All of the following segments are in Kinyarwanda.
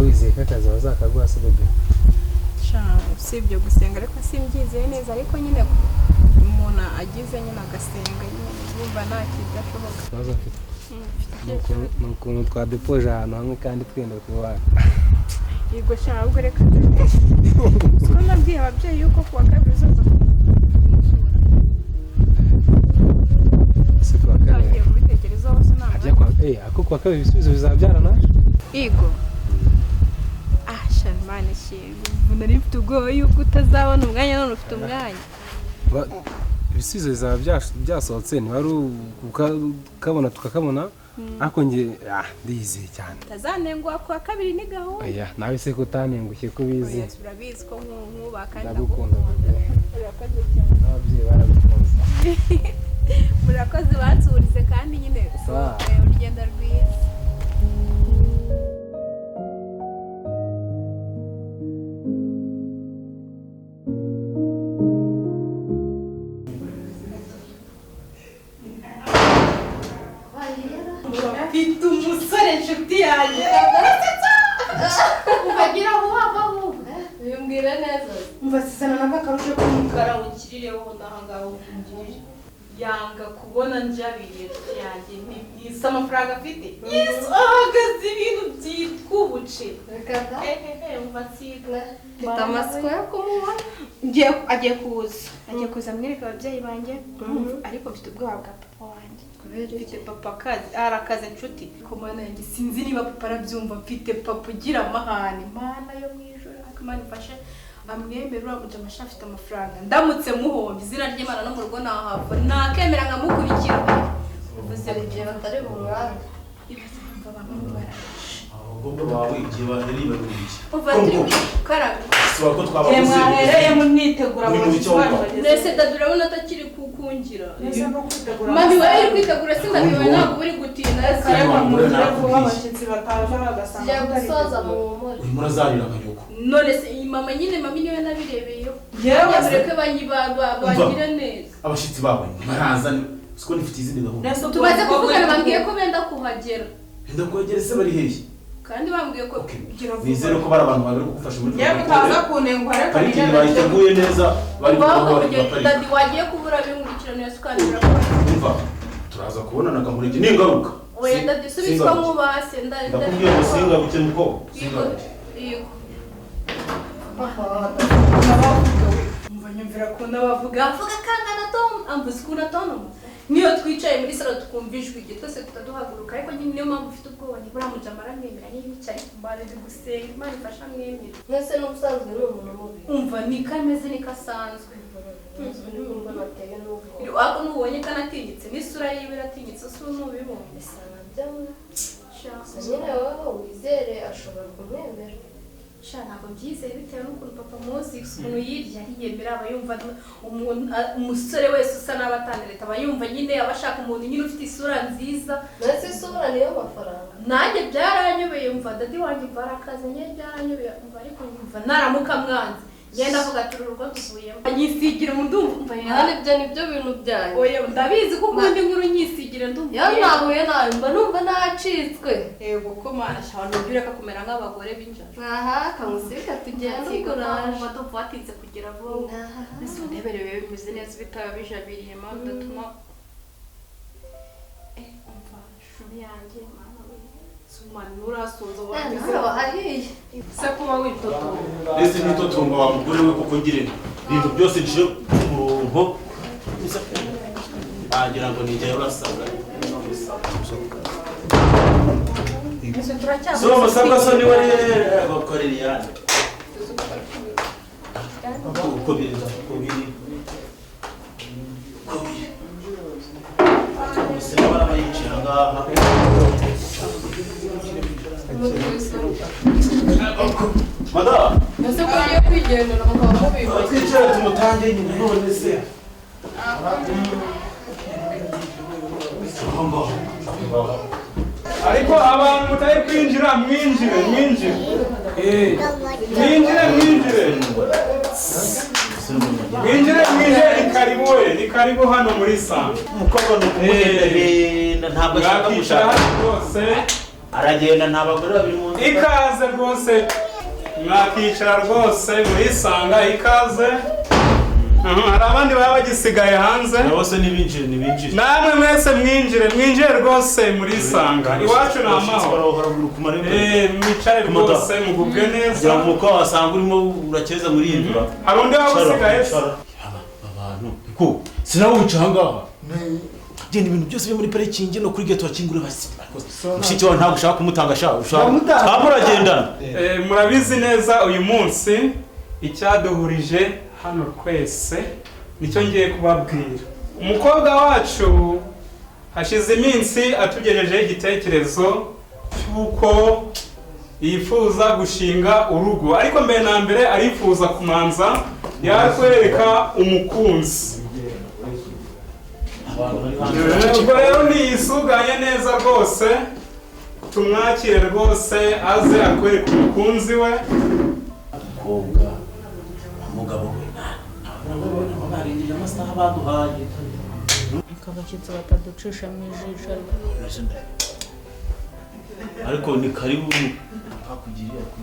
wizeye ko akazi bazakaguha se bebe usibye gusenga ariko simbyizeye neza ariko nyine umuntu agize nyine agasenga nyine yumva nta kidashoboka ikibazo mfite ni ukuntu twadepoje ahantu hamwe kandi twenda kubana yego sha ahubwo reka ko nabwiye ababyeyi yuko kuwa kabiri uzaza se kuwa kabiri kubitekerezaho se ntabwo ajya kwa ako kuwa kabiri ibisubizo bizabyarana yego sharmane shiri nari mfite ubwoba yuko utazabona umwanya none ufite umwanya ibisubizo bizaba byasohotse ntibari ukabona tukakabona ariko njye ndizeye cyane utazanengwa kuwa kabiri ni gahunda oya nawe se ko utanengushye ko bizi urabizi ko nk'ubaka ndagukunda urakoze cyane n'ababyeyi barabikunze murakoze bansurize kandi nyine urugendo rwiza Mfite umusore inshuti yanjye ukagira vuba vuba bimbwire neza umva sisana n'akarusho k'umukara ukirireho ndahangaho ungirije yanga kubona njabiriye yanjye nisa amafaranga afite yesu ahagaze ibintu byitwa ubuce umva nsiga mfite amatsiko yo kumubona agiye kuza mwereka ababyeyi banjye ariko mfite ubwoba bwa papa wanjye mfite papa arakaze inshuti ko mana yanjye sinzi niba papa arabyumva mfite papa ugira amahane mana yo mu ijoro ariko imana ifashe amwemera uramuja amasha afite amafaranga ndamutse muhombi izina ry'Imana no mu rugo nahava nakemera nkamukurikira uvuze igihe batari mu mwanya ibazumva bamwe barashe abagomba bawe igihe baheri baruhije uva turi karabe sibako twabaguze mwahereye munitegura mu cyumba nese dadura ubona atakiri kukungira mami wewe uri kwitegura sindabiwe ntabwo uri gutinda ariko murira vuba abashyitsi bataje bagasanga tugiye gusoza mu mumuri uyu murazarira akanyoko none se mama nyine mami niwe nabirebeyeho yewe mureke bagira neza abashyitsi babo baraza siko nifite izindi gahunda tumaze kuvugana bambwiye ko benda kuhagera enda kwegera se bari hehe kandi bambwiye ko nizere ko bari abantu babiri kugufasha muri yewe utaza kunengwa ariko ariko igihe bayiteguye neza bari kubaho dadi wagiye kubura bimurikirana yasukanira umva turaza kubonana akamurenge n'ingaruka oya dadi subizwa nk'ubase ndakubwiye ngo singabuke nuko singabuke yego umva nyumvira ko nabavuga avuga kangana tom amvuze ukuntu atonomo niyo twicaye muri salo tukumva ijwi igihe twese tutaduhaguruka ariko nyine niyo mpamvu ufite ubwoba nibura mujama aramwemera niba yicaye kumbara ndi gusenga imana ifasha mwemera mwese n'ubusanzwe ni umuntu mubi umva niko ameze niko asanzwe n'ubwo nateye n'ubwo ariko n'ubonye ko anatinyitse n'isura yiwe iratinyitse si n'ubibonye bisana byamwe nyine wowe wizere ashobora kumwemera ntabwo byizeye bitewe n'ukuntu papa muzi ukuntu yirya yiyemera aba yumva umusore wese usa n'abatanga leta aba yumva nyine aba ashaka umuntu nyine ufite isura nziza ndetse isura niyo mafaranga nanjye byaranyobeye umva dadi wanjye mva arakaze nyine byaranyobeye umva ariko nyumva naramuka mwanze ngenda avuga ati uru rugo tuvuyemo nyisigira umva ibyo nibyo bintu byanyu oya ndabizi ko ukundi nkuru nyisigira ndumva iyo nahuye nawe mba numva nacitswe yego ko mana shaka nubwire ko kumera nk'abagore b'injara aha kamusika tugenda uguraje tuva watinze kugira vuba ese undeberewe bimeze neza bitaba bijabiriye mpamvu datuma umva shumi yanjye mana we sumani urasoza wahiye se kuba witotomba ese nitotomba wa mugore we koko ngire ibintu byose nje ku murongo bagira ngo nijya urasaga so masanga so ni wari bakorera yani uko biri Sina bara bayicira ngaha Madam ese ko ugiye kwigendera mukaba mubibaye twicara tumutange nyine none se ariko abantu mutaye kwinjira mwinjire mwinjire ni karibu hano muri sanga umukobwa no kumugenda ntabwo ashaka gushaka rwose aragenda nta bagore babiri mu nzu. Ikaze rwose mwakicara rwose murisanga ikaze. Hari abandi baba bagisigaye hanze. Bose nibinjire nibinjire. Namwe mwese mwinjire rwose murisanga. Iwacu ni amahoro. Mwicare rwose mugubwe neza. Ya muko wasanga urimo urakeza muri iyi nzira. Hari undi waba usigaye. Abantu ko sinawe ucanga. Genda ibintu byose byo muri parikingi no kuri gate wakingure basi. Mushiki wawe ntabwo ushaka kumutanga sha ushaka. Amuragendana. Murabizi neza uyu munsi icyaduhurije hano twese nicyo ngiye kubabwira. Umukobwa wacu hashize iminsi atugejejeho igitekerezo cy'uko yifuza gushinga urugo, ariko mbere na mbere arifuza kumanza yakwereka umukunzi. Ubwo rero niyisuganye neza rwose tumwakire rwose aze akwereka umukunzi we. Umugabo we barinjije amasaha baduhaye. Abashyitsi bataducisha mu ijisho. Ariko ni karibu hakugiriye ku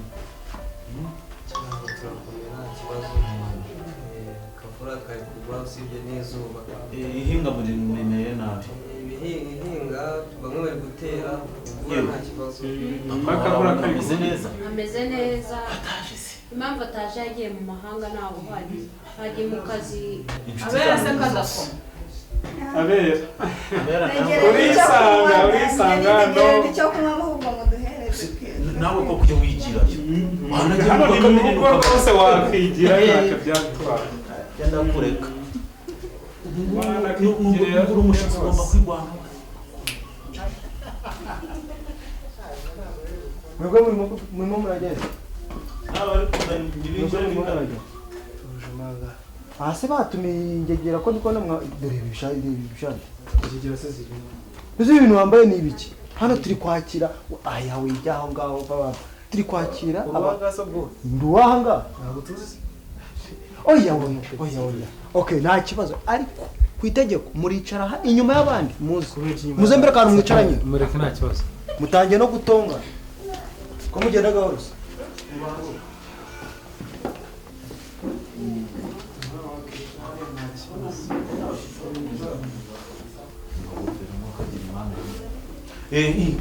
kavura kari kugwa usibye n'izuba. ihinga muri memeye nabi. Ihinga bamwe bari gutera nta kibazo. Bakabura kameze neza. Ameze neza. Impamvu ataje yagiye mu mahanga ntaho uhari. Hagiye mu kazi. Abera se kadako. Abera. Urisanga no. Icyo kunywa ahubwo muduhereze. Nawe ko kujya wigirayo. Hano ni mu rugo rwose wakwigira ntacyo byatwara. Yenda kureka. N'ubwo umushyitsi ugomba kwirwanaho. Mwebwe murimo muragenda. Hasi batumiye ingegera ko ndikubona dore ibishari. Ingegera se ziri. Izi ibintu wambaye ni ibiki? Hano turi kwakira aya wijya aho ngaho baba. Turi kwakira abangasa bwo. Nduwahanga. Ntabwo tuzi. Oya. Okay, nta kibazo ariko kwitegeko muricara inyuma y'abandi muze mbere kantu mwicaranye. Mureke nta kibazo. Mutangiye no gutonga. Ko mugenda gahoro.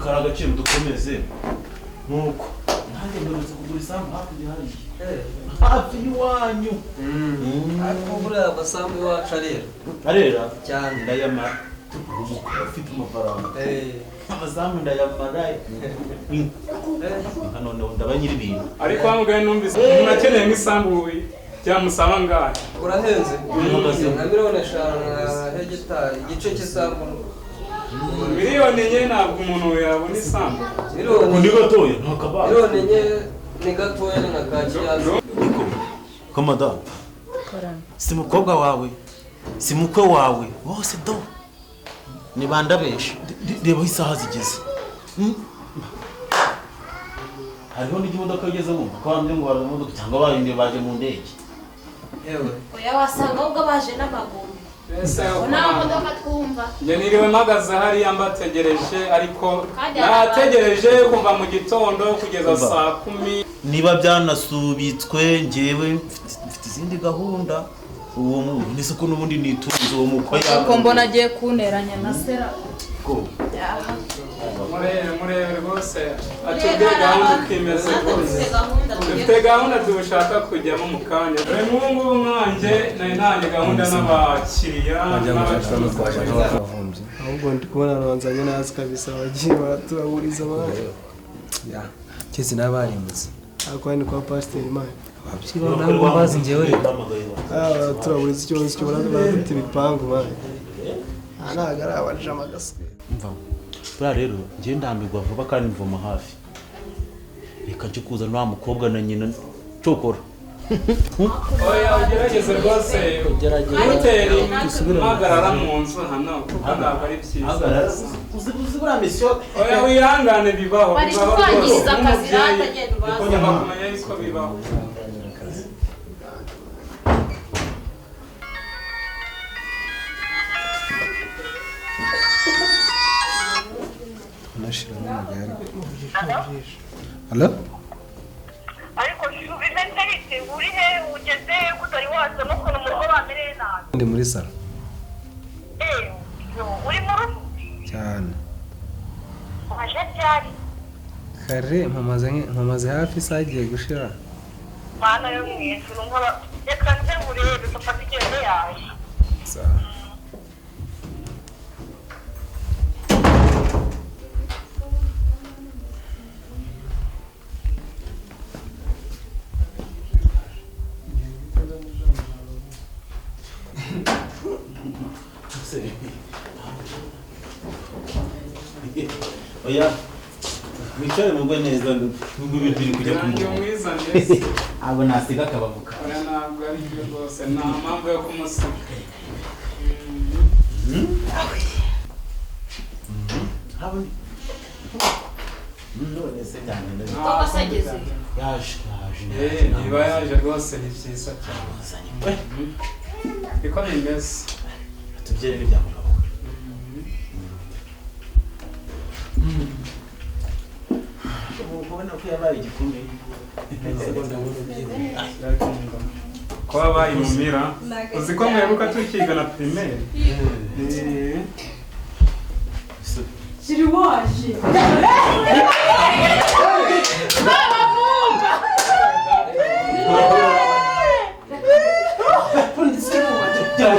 Karaga cyo dukomeze nuko nanjye ndoze kugura isambu hakurya hariya hafi y'wanyu. Ariko buriya basambu iwacu arera cyane ndayamara ufite amafaranga abazamu ndayamara nka noneho ndaba nyiri ibintu. Ariko hamwe numvise umuntu akeneye nk'isambu byamusaba ngahe? Urahenze nka miliyoni 5 hegitari igice cy'isambu. Miliyoni nye ntabwo umuntu yabona isambu. Ni gatoya ntakabana. Miliyoni nye ni gatoya ni nakakiyazo. Ko madam si mukobwa wawe si mukwe wawe bose do ni bandabesha. Reba isaha zigeze. Hariho n'imodoka igeze wumva ko bamwe ngo baramuduka cyangwa barinde baje mu ndege. Yewe Oya wasanga ubwo baje n'amaguru. Nta modoka twumva. Njye niriwe mpagaze hariya mbategereje ariko nategereje kuva mu gitondo kugeza saa 10. Niba byanasubitswe ngewe mfite izindi gahunda. Uwo muntu nise ko nubundi nitunze uwo mukwe yawe. Ko mbona agiye kuneranya na sera. Ko murebe rwose atubwiye gahunda ukimeze rwose. Dufite gahunda dushaka kujyamo mu kanya. Mungu mwanjye nari gahunda n'abakiriya ahubwo ndi kubona abanzanye nazi kabisa bagiye baturaburiza abandi. Kezi n'abarimutse. Ariko ni kwa pastor Imana. Abakiriya nabo bazi ngewe. Turaburiza ikibazo cyo barafite ibipangu bane. Nagara abajama gaswe. Mva. Bra rero ngiye ndambirwa vuba kandi mvoma hafi. Reka cyo kuza nwa mukobwa na nyina cokora. Oya ugerageze rwose hoteli magarara mu nzu hano kuko ntabwo ari byiza. Uzibura mission. Oya wihangane bibaho. Bari kwangiriza akazi ratagenda ubaza. Kuko kumenya yuko bibaho. anashira n'amagare. Hello? ariko bimeze bite uri he ugeze utari waza no kuntu mu rugo bamereye nabi Ndi muri salo. uri mu rugo Cyane. waje ryari Kare mpamaze hafi isaha igiye gushira. mana yo mw'ijuru nkora reka nze ngurebe papa igende yaje Sawa. Oya. Wicare mu gwe neza nubwo ibintu biri kujya Nanjye umwizaniye. abo nasiga akabavuka. Oya ntabwo ari byo rwose nta mpamvu yo kumusiga. None se cyane ndazi. Yaje. Niba yaje rwose ni byiza cyane. Niko bimeze. Tubyere n'ibya mugabo. Ubona ko yabaye igikumwe. Ko wabaye umumira. Uzi ko mwibuka tukigana primaire. Kiri waje.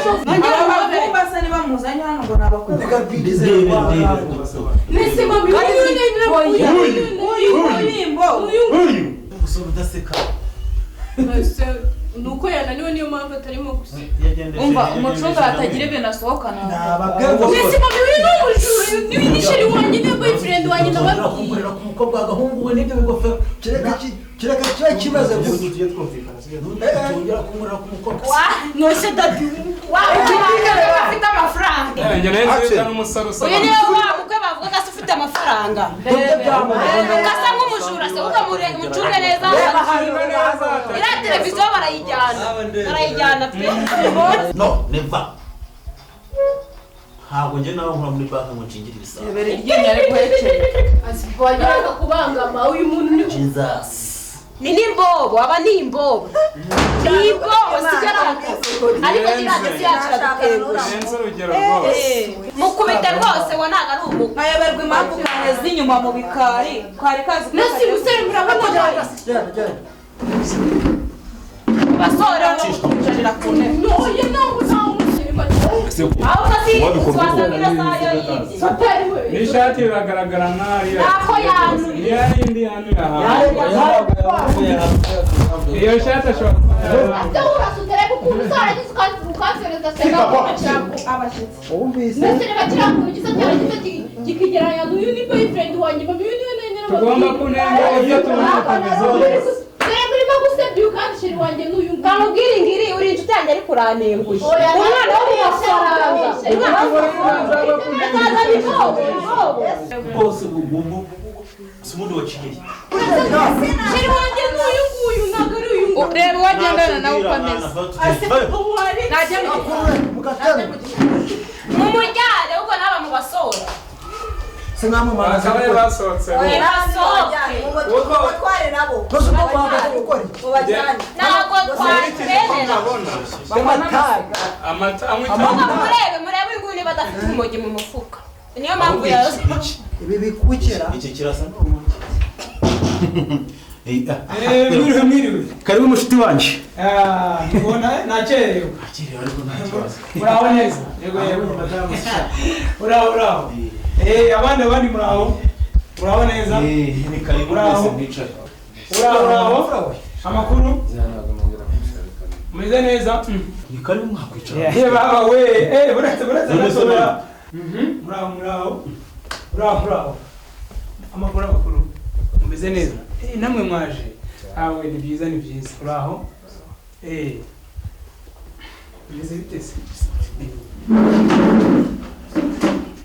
Abavumba se niba muzanye hano ngo nabakoze. Nese mami uyu Umusore udaseka. nuko yananiwe niyo mpamvu atarimo gusa. umva umucunga hatagira ibintu asohokana. Nese mami uri n'umujuru n'ibishiri wanjye na boyfriend wanjye n'abandi. Kumurera ku mukobwa agahungu we n'ibyo bigofero. kireka cya kibazo gusa Tugiye twumvikana. Tongera kumurera ku mukobwa. Nose dadi. Afite amafaranga. Njye neza yuko n'umusore usaba. Uyu niwe wabukwe bavuga ko afite amafaranga. Kasa nk'umujura se ukamurenga umucunge neza. Iriya televiziyo barayijyana pe. No, never. Ntabwo njye nawe nkora muri banki ngo nshingire ibisaha. Ibere ryinyo ari guhekenya. Azibonyaga kubangama uyu muntu ni Jesus. Ni nimbobo, aba ni imbobo. Ni imbobo sigara ariko kirageze yacaratera. Nenze urugero rwose. Mukubita rwose wa ntago ari ubu. Ayoberwa impamvu kaneze inyuma mu bikari. Kwari kazi. Nasi musere murabona. Basore bamukujarira ku ntebe. no ye ntabwo ntamushyirima Aho kasi twasangira sayo yindi. atari we N'ishati biragaragara nk'ari. Nako yantu. Niyo yindi yanura hanze. Iyo shati ashobora kuba ndahura sutere kukuntu uzarangiza ukansereza sega cyangwa abashyitsi wumvise ndetse niba kirango gisa cyarangiza kikigeranya n'uyu ni boyfriend wanjye mami uyu niwe nene tugomba kunenga ibyo tubona televiziyo. Sega urimo gusebya ukandishira wanjye n'uyu Kamubwira ingiri uri inshuti yanjye ari kuranenguye. Umwana wo mu mafaranga. Umwana ni bobo. Bose bugumbu. Simundi waciye. Shiri wanjye n'uyu nguyu ntabwo ari uyu nguyu. Reba wagendana nawe ukomeza. Najya mu muryango ubwo naba mu basora. singamu Bakaba basohotse. tware nabo Bose uko bahagaze gukora ubajyane Ntabwo twakenera. Amata Murebe inguni badafite urumogi mu mufuka. Niyo mpamvu yazo. ibi bikukira Iki kirasa n'umuntu. mwiriwe. Karibu mushiti wanje. Ubona nakerewe. Akiri ariko nta kibazo. Uraho neza. Yego madamu. Uraho. Abandi muraho. Uraho neza. Ni karibu mwese mwicaye. Uraho. Amakuru? Meze neza? Ni karibu mwakwicara. Baba we. Buretse nasoba. Muraho. Amakuru. Meze neza. Namwe mwaje. Awe ni byiza. Uraho. Meze bite se?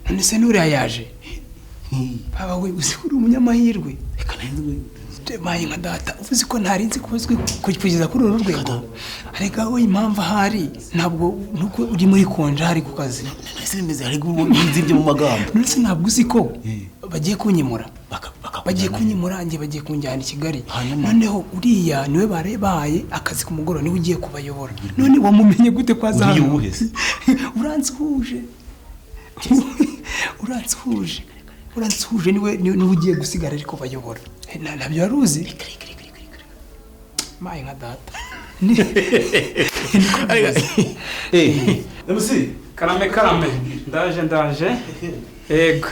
Nise nuriya yaje. Baba we uzi uri umunyamahirwe. Reka nahindwe mayi nka data uvuze ko ntarinzi kozwe kugeza kuri uru rwego arega we impamvu ahari ntabwo nuko uri muri konja hari ku kazi nese bimeze hari gubizi byo mu magambo nese ntabwo uzi ko bagiye kunyimura bagiye kunyimura nge bagiye kunjyana i Kigali noneho uriya niwe barebaye akazi ku mugoro niwe ugiye kubayobora none wamumenye gute kwaza hano uransuhuje niwe ugiye gusigara ariko bayobora nabyo waruzi mayi nka data MC karame ndaje ego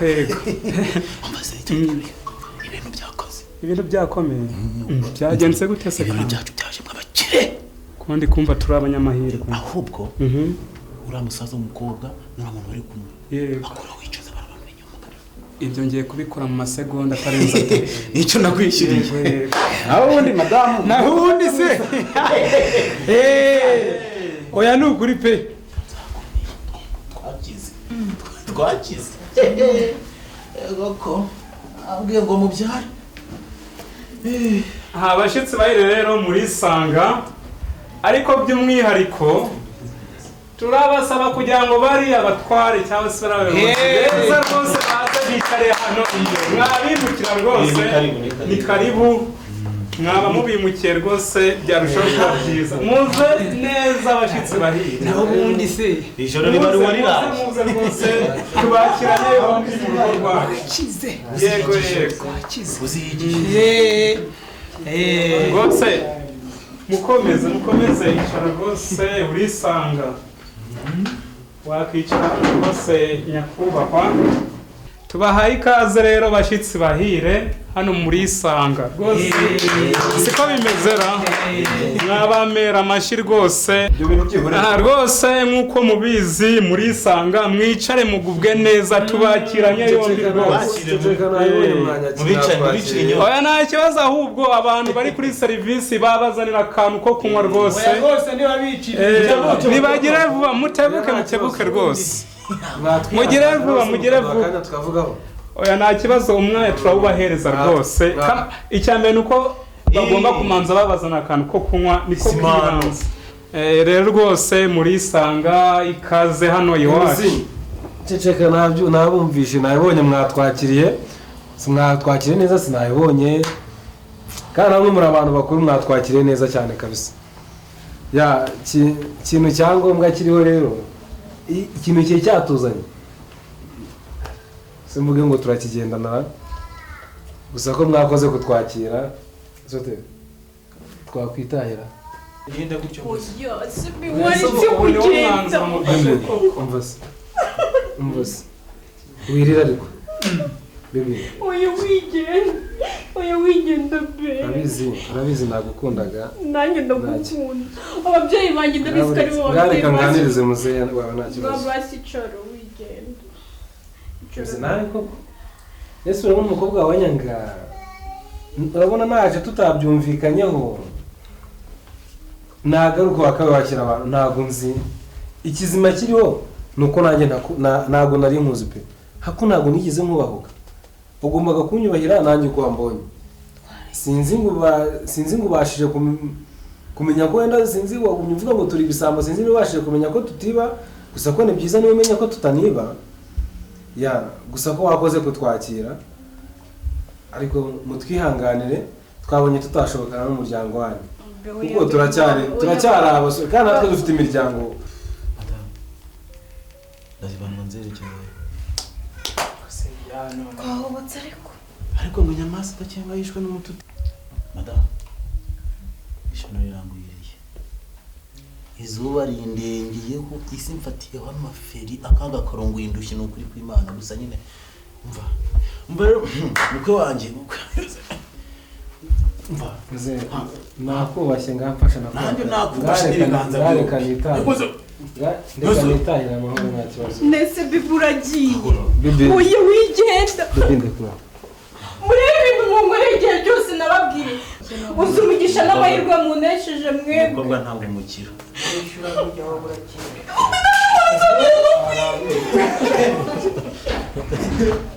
ibintu byakomeye byagenze gute se ibintu byacu byaje mw'abakire kundi kumva turi abanyamahirwe ahubwo uriya musaza w'umukobwa n'umuntu bari kumwe akora wicaza barabamenye umugabo ibyo ngiye kubikora mu masegonda atarenze icyo nakwishyuriye aho ubundi madamu naho ubundi se oya ni ukuri pe twakize goko abwiye ngo mubyare abashyitsi bahire rero muri sanga ariko by'umwihariko turabasaba kugira ngo bari abatware cyangwa se beza rwose baze bicare hano iyo mwabimukira rwose ni karibu mwaba mubimukiye rwse byarushaho kuba byiza muze neza abashyitsi bahire naho ubundi se ijoro riba riwariraje muze rwose tubakiranye bombi mu rugo rwacu yego uziyigiye rwose mukomeze icara rwose urisanga wakwicara rwose nyakubahwa tubahaye ikaze rero bashyitsi bahire hano muri sanga rwose siko bimeze ra mwabamera amashyi rwose rwose nk'uko mubizi muri sanga mwicare mugubwe neza tubakiranye yombi rwose oya nta kibazo ahubwo abantu bari kuri serivisi babazanira akantu ko kunywa rwose nibagire vuba mutebuke rwose mugire vuba oya nta kibazo umwanya turawubahereza rwose icya mbere ni uko bagomba kumanza babazana akantu ko kunywa niko kwibanza rero rwose murisanga ikaze hano iwacu ceceka nabumvishe nabibonye mwatwakiriye neza sinabibonye kandi namwe muri abantu bakuru mwatwakiriye neza cyane kabisa ya ikintu cyangombwa kiriho rero ikintu kiye cyatuzanye simvuge ngo turakigendana gusa ko mwakoze kutwakira zote twakwitahira yenda gutyo oya sibi wari cyo kugenda umvase wirira ariko bebe oya wigenda be urabizi nagukundaga nanjye ndagukunda ababyeyi banjye ndabizi ko ari bo babyeyi banjye nganirize muzeya wawe nta kibazo basi coro wigenda nawe koko ese urabona umukobwa wawe nyanga urabona naje tutabyumvikanyeho nagaruka wakawe wakira abantu ntago nzi ikizima kiriho nuko nanjye ntago nari nkuzi pe hako ntago nigeze nkubahuka ugombaga kunyubahira nanjye uko wambonye sinzi ngo ubashije kumenya ko wenda sinzi wagumye uvuga ngo turi ibisambo sinzi niba ubashije kumenya ko tutiba gusa ko ni byiza niba umenya ko tutaniba ya gusa ko wakoze kutwakira ariko mutwihanganire twabonye tutashobokana n'umuryango wanyu kuko turacyari abasore kandi natwe dufite imiryango ndazibanwa nzerekeye twahubutse ariko ngo nyamasi udakenga yishwe n'umututu madamu ishano rirangwiriye izuba rindengeyeho isi mfatiyeho amaferi akaga karongoye indushyi ni ukuri kw'Imana gusa nyine umva rero mukwe wanjye umva nakubashye ngamfasha nanjye nakubashye ibiganza reka nitahira amahoro nta kibazo nese bibi uragiye oya wigenda murebe ibintu mwongoreye igihe byose nababwiye uzi umugisha n'amahirwe munesheje mwebwe umukobwa ntabwo mukira Thank you.